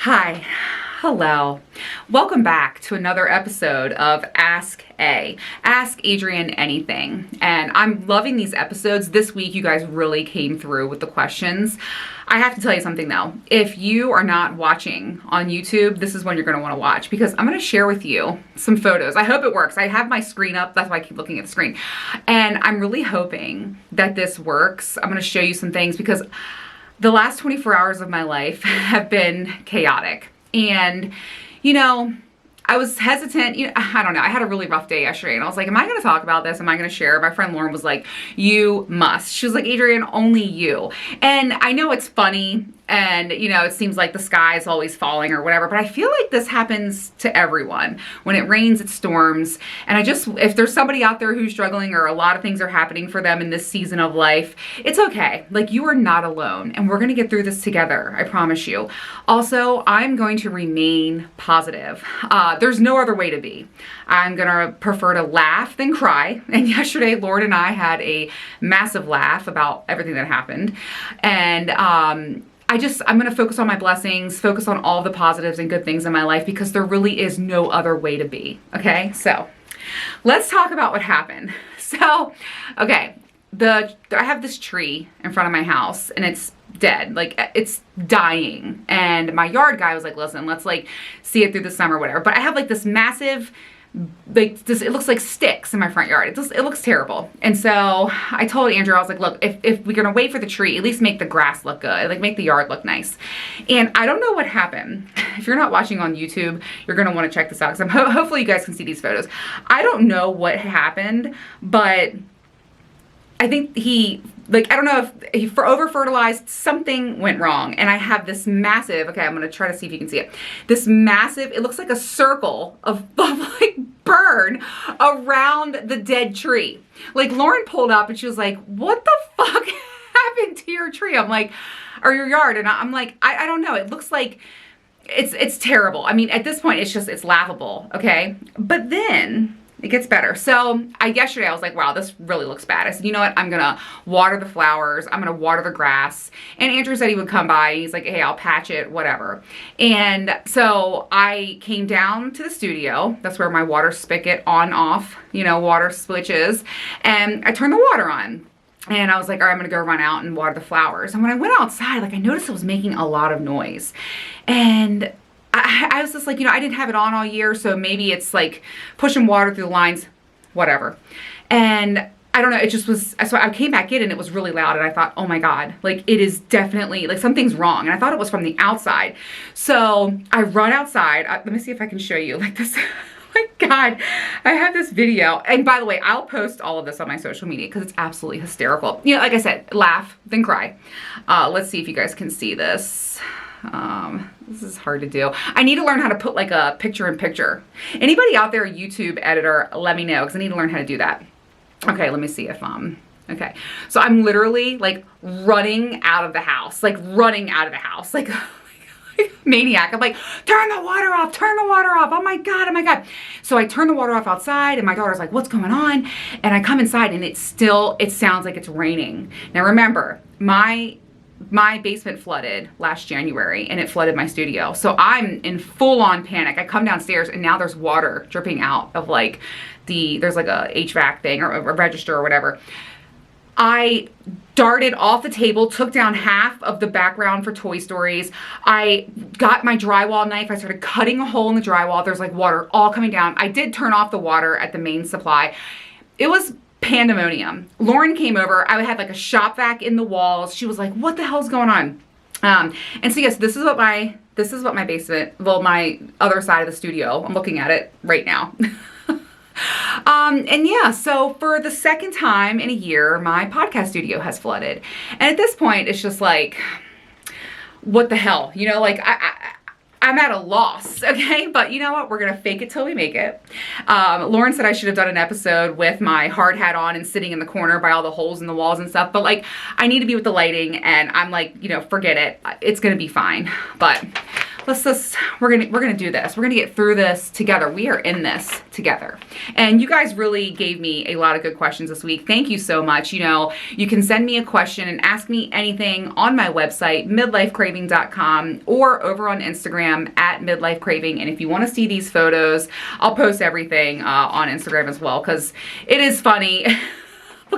Hi, hello. Welcome back to another episode of Ask A. Ask Adrienne Anything. And I'm loving these episodes. This week, you guys really came through with the questions. I have to tell you something though. If you are not watching on YouTube, this is when you're going to want to watch because I'm going to share with you some photos. I hope it works. I have my screen up. That's why I keep looking at the screen. And I'm really hoping that this works. I'm going to show you some things because the last 24 hours of my life have been chaotic. And, you know, I was hesitant. I don't know. I had a really rough day yesterday and I was like, am I going to talk about this? Am I going to share? My friend Lauren was like, you must. She was like, Adrienne, only you. And I know it's funny and, you know, it seems like the sky is always falling or whatever, but I feel like this happens to everyone. When it rains, it storms. And if there's somebody out there who's struggling or a lot of things are happening for them in this season of life, it's okay. Like, you are not alone and we're going to get through this together. I promise you. Also, I'm going to remain positive. There's no other way to be. I'm going to prefer to laugh than cry. And yesterday, Lauren and I had a massive laugh about everything that happened. And, I'm going to focus on my blessings, focus on all the positives and good things in my life because there really is no other way to be. Okay. So let's talk about what happened. So, okay. I have this tree in front of my house and it's dead. Like, it's dying. And my yard guy was like, listen, let's like see it through the summer, whatever. But I have like this massive, it looks like sticks in my front yard. It looks terrible. And so I told Andrew, I was like, look, if we're going to wait for the tree, at least make the grass look good, like make the yard look nice. And I don't know what happened. If you're not watching on YouTube, you're going to want to check this out because hopefully you guys can see these photos. I don't know what happened, but I think I don't know if he over-fertilized, something went wrong. And I have this massive, okay, I'm going to try to see if you can see it. This massive, it looks like a circle of like burn around the dead tree. Like, Lauren pulled up and she was like, what the fuck happened to your tree? I'm like, or your yard. And I'm like, I don't know. It looks like it's terrible. I mean, at this point, it's laughable. Okay. But then it gets better. So yesterday I was like, wow, this really looks bad. I said, you know what? I'm going to water the flowers. I'm going to water the grass. And Andrew said he would come by. He's like, hey, I'll patch it, whatever. And so I came down to the studio. That's where my water spigot on, off, water switch is. And I turned the water on. And I was like, all right, I'm going to go run out and water the flowers. And when I went outside, I noticed it was making a lot of noise. And I was just like, I didn't have it on all year, so maybe it's like pushing water through the lines, whatever. And I don't know, it just was, so I came back in and it was really loud and I thought, oh my God, like it is definitely, like something's wrong. And I thought it was from the outside. So I run outside. Let me see if I can show you like this. My God, I have this video. And by the way, I'll post all of this on my social media because it's absolutely hysterical. Like I said, laugh, then cry. Let's see if you guys can see this. This is hard to do. I need to learn how to put like a picture in picture. Anybody out there, a YouTube editor, let me know because I need to learn how to do that. Okay, let me see if, okay. So I'm literally like running out of the house, like maniac. I'm like, turn the water off, turn the water off. Oh my God, oh my God. So I turn the water off outside and my daughter's like, what's going on? And I come inside and it sounds like it's raining. Now remember, my basement flooded last January and it flooded my studio. So I'm in full on panic. I come downstairs and now there's water dripping out of like there's like a HVAC thing or a register or whatever. I darted off the table, took down half of the background for Toy Stories. I got my drywall knife. I started cutting a hole in the drywall. There's like water all coming down. I did turn off the water at the main supply. It was pandemonium. Lauren came over. I had like a shop vac in the walls. She was like, what the hell's going on? And so yes, this is what my basement, well, my other side of the studio, I'm looking at it right now. And yeah, so for the second time in a year, my podcast studio has flooded. And at this point, it's just like, what the hell? I'm at a loss, okay? But you know what? We're going to fake it till we make it. Lauren said I should have done an episode with my hard hat on and sitting in the corner by all the holes in the walls and stuff. But like, I need to be with the lighting and I'm like, forget it. It's going to be fine. But we're gonna do this. We're gonna get through this together. We are in this together. And you guys really gave me a lot of good questions this week. Thank you so much. You know, you can send me a question and ask me anything on my website, midlifecraving.com, or over on Instagram at midlifecraving. And if you want to see these photos, I'll post everything on Instagram as well, because it is funny. I'm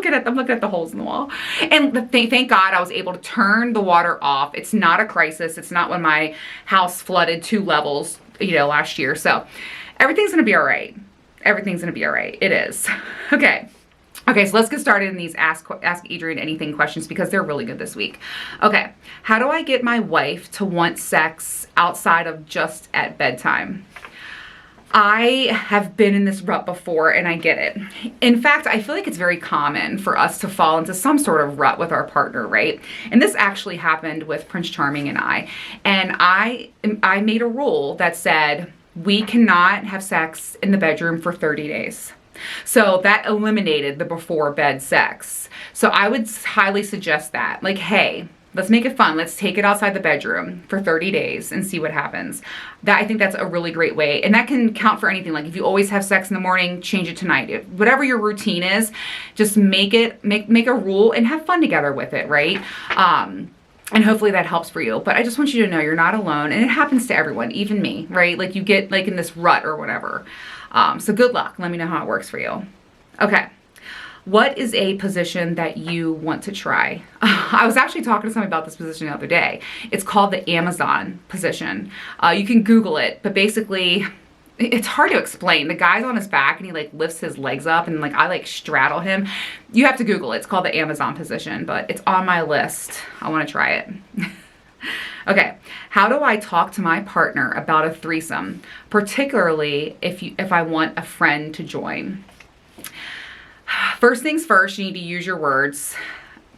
looking at the holes in the wall. And thank God I was able to turn the water off. It's not a crisis. It's not when my house flooded 2 levels, you know, last year. So everything's going to be all right. Everything's going to be all right. It is. Okay. Okay, so let's get started in these Ask Adrian Anything questions, because they're really good this week. Okay. How do I get my wife to want sex outside of just at bedtime? I have been in this rut before, and I get it. In fact, I feel like it's very common for us to fall into some sort of rut with our partner, right? And this actually happened with Prince Charming and I. And I made a rule that said we cannot have sex in the bedroom for 30 days. So that eliminated the before bed sex. So I would highly suggest that. Like, hey, let's make it fun. Let's take it outside the bedroom for 30 days and see what happens. I think that's a really great way. And that can count for anything. Like if you always have sex in the morning, change it to night. Whatever your routine is, just make a rule and have fun together with it, right? And hopefully that helps for you. But I just want you to know you're not alone, and it happens to everyone, even me, right? Like you get like in this rut or whatever. So good luck. Let me know how it works for you. Okay. What is a position that you want to try? I was actually talking to somebody about this position the other day. It's called the Amazon position. You can Google it, but basically it's hard to explain. The guy's on his back and he like lifts his legs up and like I like straddle him. You have to Google it. It's called the Amazon position, but it's on my list. I want to try it. Okay, how do I talk to my partner about a threesome, particularly if I want a friend to join? First things first, you need to use your words,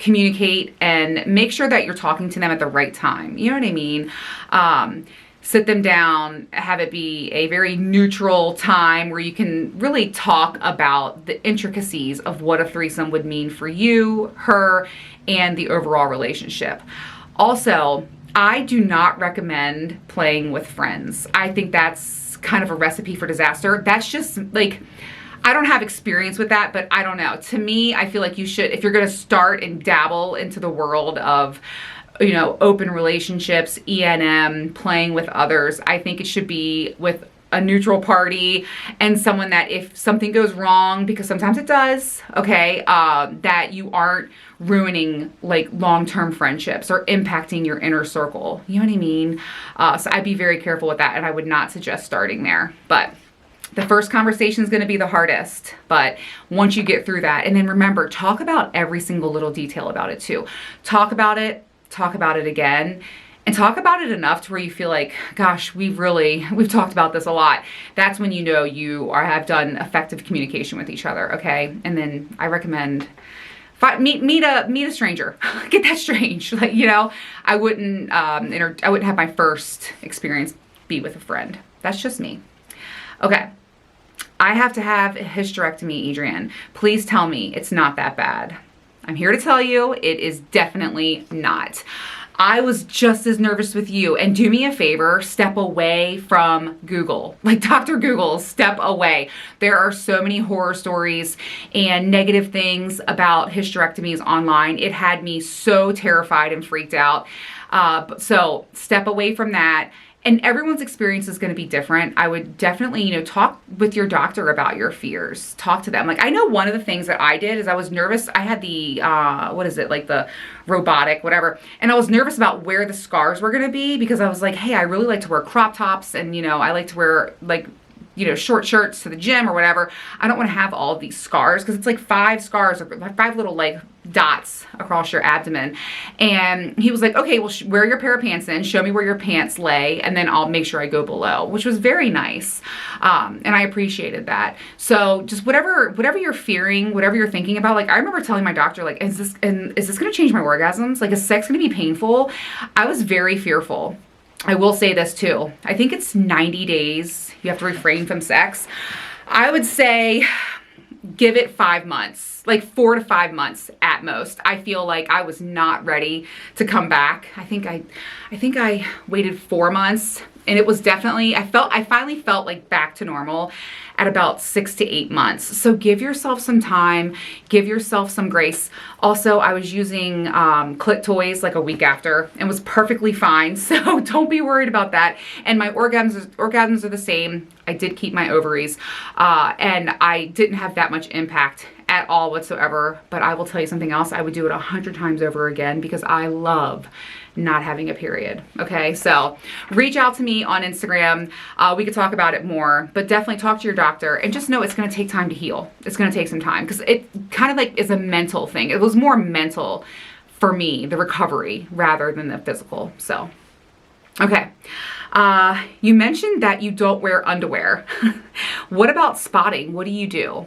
communicate, and make sure that you're talking to them at the right time. You know what I mean? Sit them down, have it be a very neutral time where you can really talk about the intricacies of what a threesome would mean for you, her, and the overall relationship. Also, I do not recommend playing with friends. I think that's kind of a recipe for disaster. That's just like, I don't have experience with that, but I don't know. To me, I feel like you should, if you're going to start and dabble into the world of, you know, open relationships, E&M, playing with others, I think it should be with a neutral party and someone that if something goes wrong, because sometimes it does, okay, that you aren't ruining like long-term friendships or impacting your inner circle. You know what I mean? So I'd be very careful with that, and I would not suggest starting there. But the first conversation is going to be the hardest, but once you get through that, and then remember, talk about every single little detail about it too. Talk about it again, and talk about it enough to where you feel like, gosh, we've talked about this a lot. That's when you know you have done effective communication with each other, okay? And then I recommend meet a stranger. Get that strange. Like, you know, I wouldn't have my first experience be with a friend. That's just me. Okay. I have to have a hysterectomy, Adrian. Please tell me it's not that bad. I'm here to tell you it is definitely not. I was just as nervous with you, and do me a favor, step away from Google. Like Dr. Google, step away. There are so many horror stories and negative things about hysterectomies online. It had me so terrified and freaked out. So step away from that. And everyone's experience is going to be different. I would definitely, you know, talk with your doctor about your fears. Talk to them. Like, I know one of the things that I did is I was nervous. I had the, like the robotic, whatever. And I was nervous about where the scars were going to be, because I was like, hey, I really like to wear crop tops. And, you know, I like to wear like, you know, short shirts to the gym or whatever. I don't want to have all of these scars, because it's like 5 scars or 5 little like dots across your abdomen. And he was like, okay, well, wear your pair of pants in, show me where your pants lay, and then I'll make sure I go below, which was very nice. And I appreciated that. So just whatever you're fearing, whatever you're thinking about, like I remember telling my doctor, like, is this going to change my orgasms? Like, is sex going to be painful? I was very fearful. I will say this too. I think it's 90 days you have to refrain from sex. I would say give it 5 months, like 4 to 5 months at most. I feel like I was not ready to come back. I think I waited 4 months, And it was definitely, I finally felt like back to normal at about 6 to 8 months. So give yourself some time, give yourself some grace. Also, I was using Clit toys like a week after and was perfectly fine. So don't be worried about that. And my orgasms are the same. I did keep my ovaries and I didn't have that much impact at all whatsoever. But I will tell you something else. I would do it 100 times over again because I love not having a period. Okay, so reach out to me on Instagram. We could talk about it more, but definitely talk to your doctor and just know it's going to take time to heal. It's going to take some time because it kind of like is a mental thing. It was more mental for me, the recovery, rather than the physical. So, okay. You mentioned that you don't wear underwear. What about spotting? What do you do?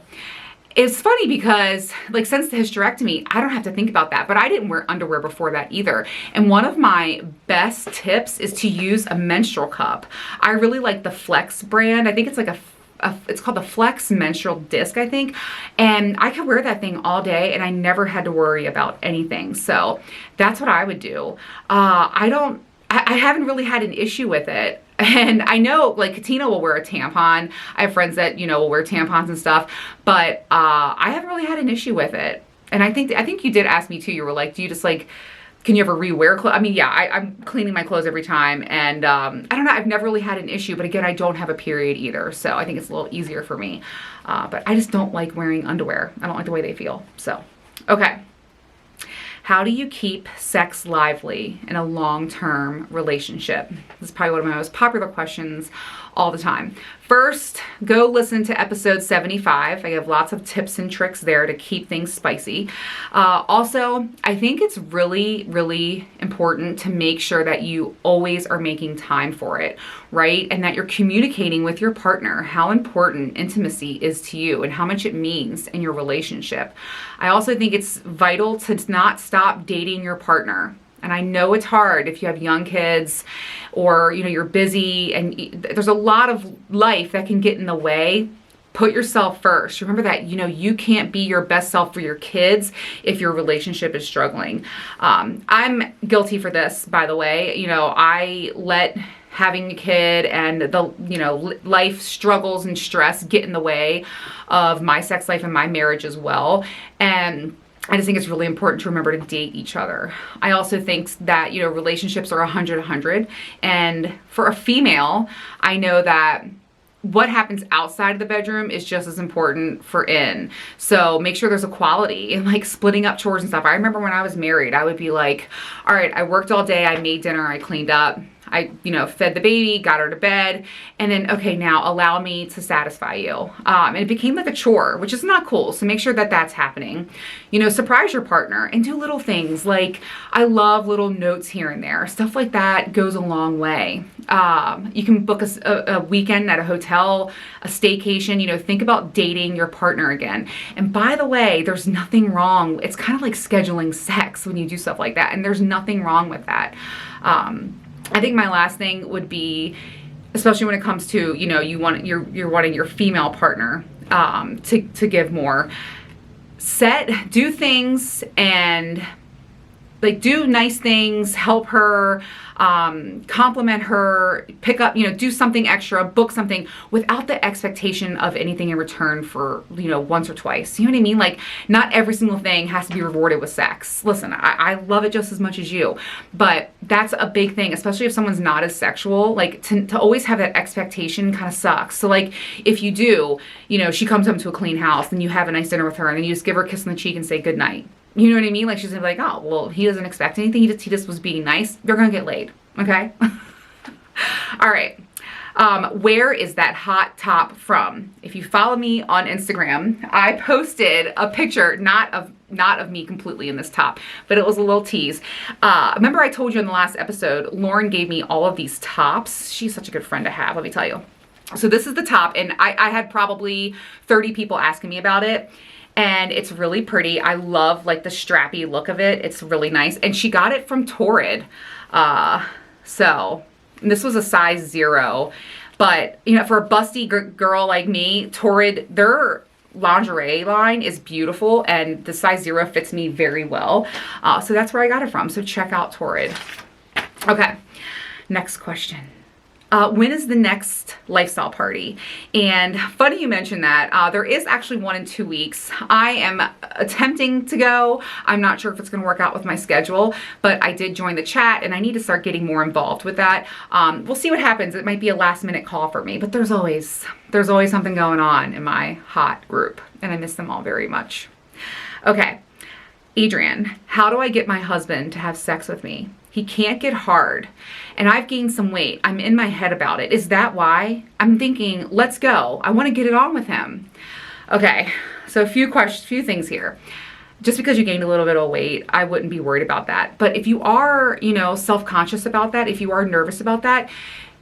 It's funny because like since the hysterectomy, I don't have to think about that, but I didn't wear underwear before that either. And one of my best tips is to use a menstrual cup. I really like the Flex brand. I think it's like it's called the Flex menstrual disc, I think. And I could wear that thing all day and I never had to worry about anything. So that's what I would do. I haven't really had an issue with it. And I know like Katina will wear a tampon. I have friends that, you know, will wear tampons and stuff, but I haven't really had an issue with it. And I think you did ask me too. You were like, do you just like, can you ever rewear clothes? I mean, yeah, I'm cleaning my clothes every time. And I don't know, I've never really had an issue, but again, I don't have a period either. So I think it's a little easier for me. But I just don't like wearing underwear. I don't like the way they feel. So, okay. How do you keep sex lively in a long-term relationship? This is probably one of my most popular questions all the time. First, go listen to episode 75. I have lots of tips and tricks there to keep things spicy. Also, I think it's really, really important to make sure that you always are making time for it, right? And that you're communicating with your partner how important intimacy is to you and how much it means in your relationship. I also think it's vital to not stop dating your partner. And I know it's hard if you have young kids or, you know, you're busy and there's a lot of life that can get in the way. Put yourself first. Remember that, you know, you can't be your best self for your kids if your relationship is struggling. I'm guilty for this, by the way. You know, I let having a kid and the, you know, life struggles and stress get in the way of my sex life and my marriage as well. And I just think it's really important to remember to date each other. I also think that, you know, relationships are 100. And for a female, I know that what happens outside of the bedroom is just as important for in. So make sure there's equality and like splitting up chores and stuff. I remember when I was married, I would be like, all right, I worked all day, I made dinner, I cleaned up, I, you know, fed the baby, got her to bed, and then, okay, now allow me to satisfy you. And it became like a chore, which is not cool. So make sure that that's happening. You know, surprise your partner and do little things like, I love little notes here and there. Stuff like that goes a long way. You can book a weekend at a hotel, a staycation, you know, think about dating your partner again. And by the way, there's nothing wrong. It's kind of like scheduling sex when you do stuff like that. And there's nothing wrong with that. I think my last thing would be, especially when it comes to, you know, you're wanting your female partner to give more. Do things and like do nice things, help her, compliment her, pick up, you know, do something extra, book something without the expectation of anything in return for, you know, once or twice. You know what I mean? Like not every single thing has to be rewarded with sex. Listen, I love it just as much as you, but that's a big thing, especially if someone's not as sexual, like to always have that expectation kind of sucks. So like if you do, you know, she comes home to a clean house and you have a nice dinner with her and then you just give her a kiss on the cheek and say good night. You know what I mean? Like she's gonna be like, oh, well, he doesn't expect anything. He just was being nice. You're gonna get laid, okay? All right. Where is that hot top from? If you follow me on Instagram, I posted a picture, not of me completely in this top, but it was a little tease. Remember I told you in the last episode, Lauren gave me all of these tops. She's such a good friend to have, let me tell you. So this is the top, and I had probably 30 people asking me about it. And it's really pretty. I love like the strappy look of it. It's really nice. And she got it from Torrid. So this was a size 0. But, you know, for a busty girl like me, Torrid, their lingerie line is beautiful. And the size 0 fits me very well. So that's where I got it from. So check out Torrid. Okay, next question. when is the next lifestyle party? And funny you mentioned that. There is actually one in 2 weeks. I am attempting to go. I'm not sure if it's going to work out with my schedule, but I did join the chat and I need to start getting more involved with that. We'll see what happens. It might be a last minute call for me, but there's always something going on in my hot group, and I miss them all very much. Okay. Adrienne, how do I get my husband to have sex with me? He can't get hard, and I've gained some weight. I'm in my head about it. Is that why? I'm thinking, let's go. I want to get it on with him. Okay, so a few things here. Just because you gained a little bit of weight, I wouldn't be worried about that. But if you are, self-conscious about that, if you are nervous about that,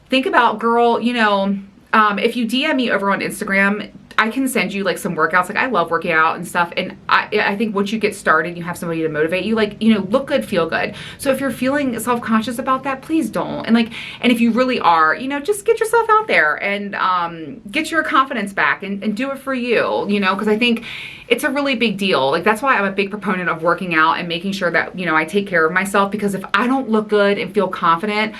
think about, girl, if you DM me over on Instagram, I can send you like some workouts. Like I love working out and stuff. And I think once you get started, you have somebody to motivate you, look good, feel good. So if you're feeling self-conscious about that, please don't. And if you really are, just get yourself out there and get your confidence back and do it for you, because I think it's a really big deal. Like that's why I'm a big proponent of working out and making sure that, I take care of myself, because if I don't look good and feel confident,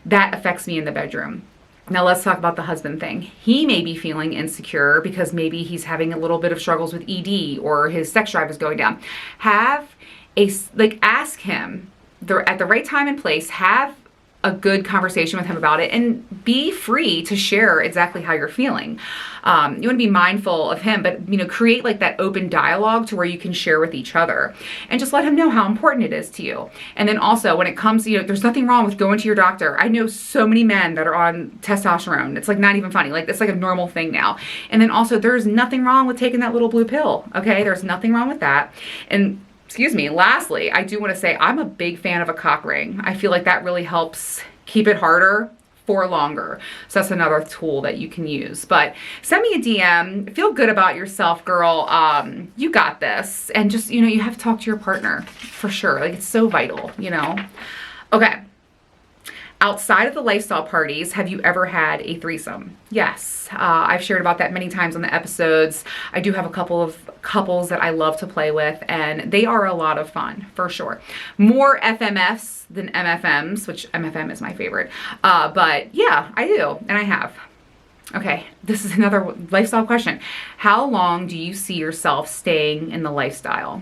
that affects me in the bedroom. Now let's talk about the husband thing. He may be feeling insecure because maybe he's having a little bit of struggles with ED or his sex drive is going down. Ask him at the right time and place, have a good conversation with him about it, and be free to share exactly how you're feeling. You want to be mindful of him, but create like that open dialogue to where you can share with each other, and just let him know how important it is to you. And then also when it comes, there's nothing wrong with going to your doctor. I know so many men that are on testosterone. It's like not even funny. Like it's like a normal thing now. And then also there's nothing wrong with taking that little blue pill. Okay, there's nothing wrong with that. And lastly, I do want to say I'm a big fan of a cock ring. I feel like that really helps keep it harder for longer. So that's another tool that you can use. But send me a DM. Feel good about yourself, girl. You got this. And just, you have to talk to your partner for sure. Like it's so vital, Okay. Outside of the lifestyle parties, have you ever had a threesome? Yes. I've shared about that many times on the episodes. I do have a couple of couples that I love to play with, and they are a lot of fun, for sure. More FMFs than MFMs, which MFM is my favorite. But yeah, I do, and I have. Okay, this is another lifestyle question. How long do you see yourself staying in the lifestyle?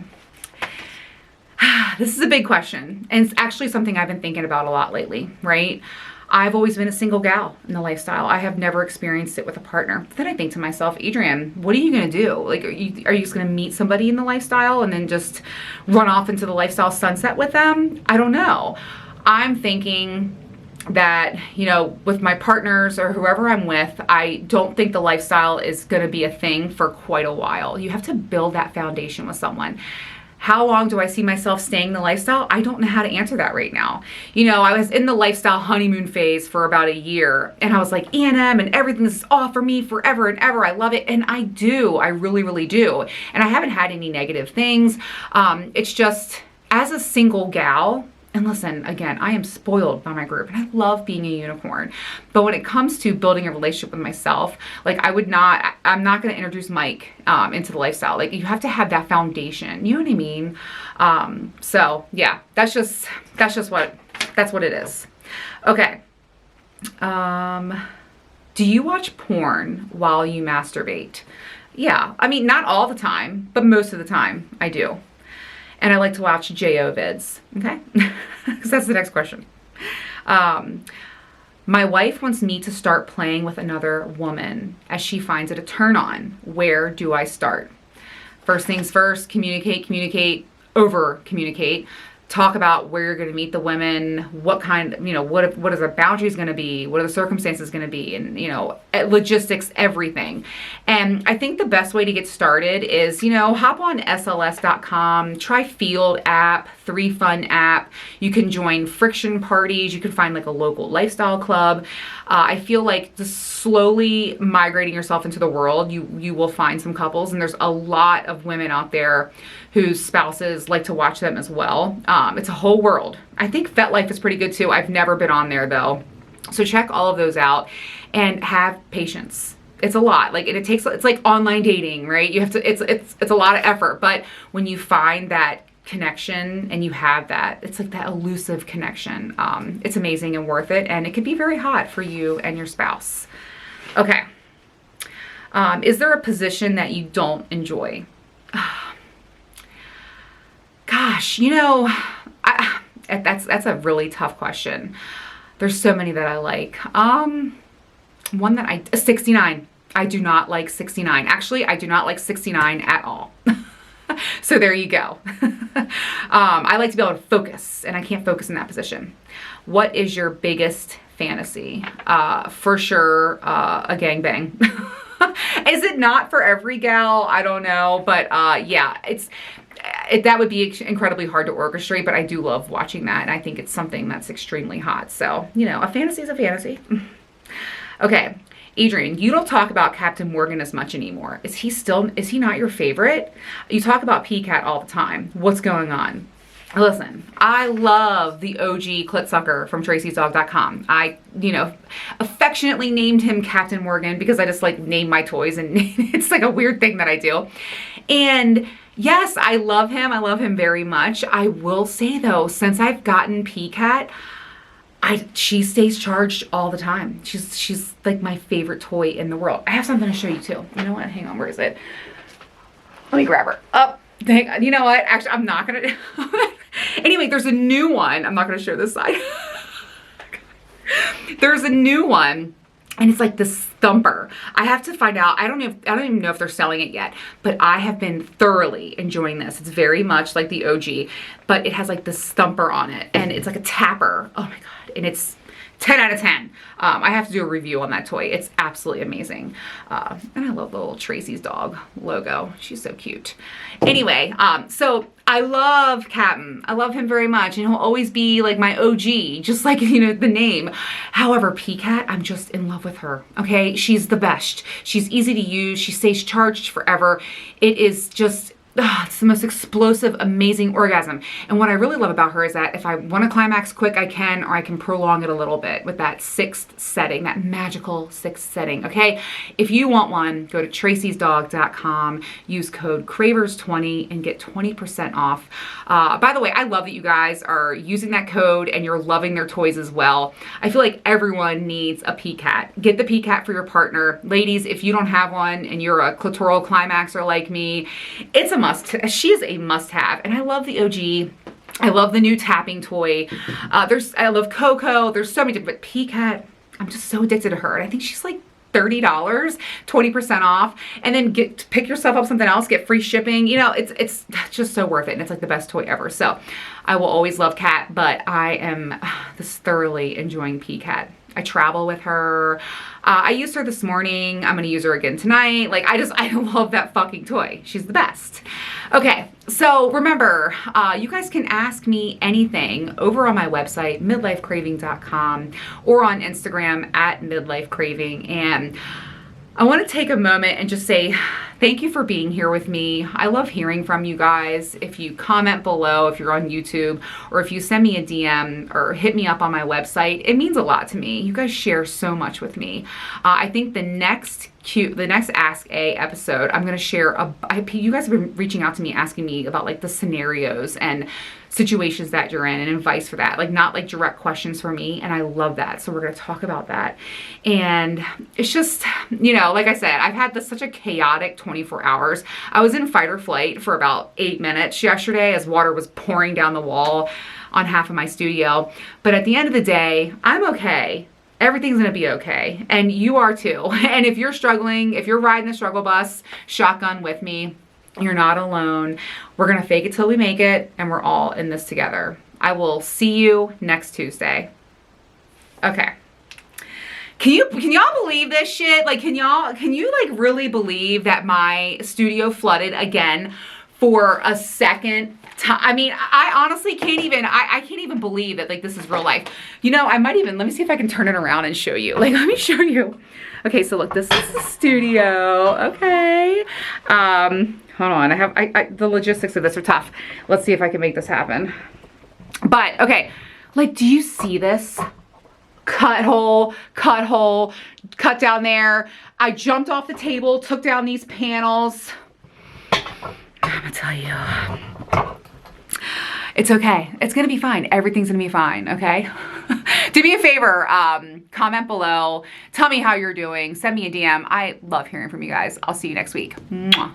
This is a big question, and it's actually something I've been thinking about a lot lately, right? I've always been a single gal in the lifestyle. I have never experienced it with a partner. But then I think to myself, Adrienne, what are you going to do? Like, are you just going to meet somebody in the lifestyle and then just run off into the lifestyle sunset with them? I don't know. I'm thinking that, with my partners or whoever I'm with, I don't think the lifestyle is going to be a thing for quite a while. You have to build that foundation with someone. How long do I see myself staying in the lifestyle? I don't know how to answer that right now. I was in the lifestyle honeymoon phase for about a year, and I was like, E&M and everything is all for me forever and ever. I love it. And I do. I really, really do. And I haven't had any negative things. It's just, as a single gal, and listen, again, I am spoiled by my group and I love being a unicorn. But when it comes to building a relationship with myself, I'm not going to introduce Mike into the lifestyle. Like, you have to have that foundation. You know what I mean? So yeah, that's what it is. Okay. Do you watch porn while you masturbate? Yeah. I mean, not all the time, but most of the time I do. And I like to watch J.O. vids, okay? Because that's the next question. My wife wants me to start playing with another woman as she finds it a turn on. Where do I start? First things first, communicate, over communicate. Talk about where you're going to meet the women, what kind, what is the boundaries going to be, what are the circumstances going to be, and, logistics, everything. And I think the best way to get started is, hop on SLS.com, try Field app, 3Fun app. You can join friction parties. You can find like a local lifestyle club. I feel like just slowly migrating yourself into the world, you will find some couples, and there's a lot of women out there whose spouses like to watch them as well. It's a whole world. I think FetLife is pretty good too. I've never been on there though. So check all of those out and have patience. It's a lot. Like, it's like online dating, right? You have to, it's a lot of effort. But when you find that connection and you have that, it's like that elusive connection. It's amazing and worth it, and it can be very hot for you and your spouse. Okay. Is there a position that you don't enjoy? Gosh, you know, that's a really tough question. There's so many that I like. One that 69. I do not like 69. Actually, I do not like 69 at all. So there you go. I like to be able to focus, and I can't focus in that position. What is your biggest fantasy? For sure, a gangbang. Is it not for every gal? I don't know, but yeah, that would be incredibly hard to orchestrate, but I do love watching that, and I think it's something that's extremely hot. So, you know, a fantasy is a fantasy. Okay, Adrienne, you don't talk about Captain Morgan as much anymore. Is he not your favorite? You talk about PCAT all the time. What's going on? Listen, I love the OG clit sucker from Tracy'sDog.com. I, affectionately named him Captain Morgan because I just like name my toys, and it's like a weird thing that I do. And yes, I love him. I love him very much. I will say though, since I've gotten PCAT, she stays charged all the time. She's like my favorite toy in the world. I have something to show you too. You know what? Hang on. Where is it? Let me grab her. Oh, you know what? Actually, I'm not going to. Anyway, there's a new one. I'm not going to show this side. There's a new one. And it's like this thumper. I have to find out. I don't even know if they're selling it yet, but I have been thoroughly enjoying this. It's very much like the OG, but it has like this thumper on it, and it's like a tapper. Oh my God. And it's 10 out of 10. I have to do a review on that toy. It's absolutely amazing. And I love the little Tracy's dog logo. She's so cute. Anyway, so I love Captain. I love him very much, and he'll always be like my OG, just like, the name. However, PCAT, I'm just in love with her, okay? She's the best. She's easy to use. She stays charged forever. It is just... it's the most explosive, amazing orgasm. And what I really love about her is that if I want to climax quick, I can, or I can prolong it a little bit with that 6th setting, that magical 6th setting, okay? If you want one, go to Tracy'sDog.com, use code CRAVERS20 and get 20% off. By the way, I love that you guys are using that code and you're loving their toys as well. I feel like everyone needs a PCAT. Get the PCAT for your partner. Ladies, if you don't have one and you're a clitoral climaxer like me, it's a she is a must-have, and I love the OG. I love the new tapping toy. I love Coco. There's so many different, but PCAT, I'm just so addicted to her, and I think she's like $30, 20% off, and then pick yourself up something else, get free shipping. It's just so worth it, and it's like the best toy ever. So I will always love Cat, but I am just thoroughly enjoying PCAT. I travel with her. I used her this morning. I'm going to use her again tonight. Like, I love that fucking toy. She's the best. Okay, so remember, you guys can ask me anything over on my website, midlifecraving.com, or on Instagram at midlifecraving. And I want to take a moment and just say thank you for being here with me. I love hearing from you guys. If you comment below, if you're on YouTube, or if you send me a DM or hit me up on my website, it means a lot to me. You guys share so much with me. I think the next Ask A episode, I'm going to share you guys have been reaching out to me asking me about like the scenarios and situations that you're in and advice for that, like not like direct questions for me, and I love that. So we're going to talk about that. And it's just, like I said, I've had such a chaotic 24 hours. I was in fight or flight for about 8 minutes yesterday as water was pouring down the wall on half of my studio. But at the end of the day, I'm okay. Everything's going to be okay. And you are too. And if you're struggling, if you're riding the struggle bus shotgun with me, you're not alone. We're going to fake it till we make it, and we're all in this together. I will see you next Tuesday. Okay. Can y'all believe this shit? Like, can you like really believe that my studio flooded again for a second time? I mean, I honestly can't even, I can't even believe that like this is real life. I might even, let me see if I can turn it around and show you. Like, let me show you. Okay, so look, this is the studio. Okay. Hold on, the logistics of this are tough. Let's see if I can make this happen. But, okay, like, do you see this? Cut hole, cut down there. I jumped off the table, took down these panels. I'm gonna tell you. It's okay. It's gonna be fine. Everything's gonna be fine, okay? Do me a favor, comment below. Tell me how you're doing. Send me a DM. I love hearing from you guys. I'll see you next week. Mwah.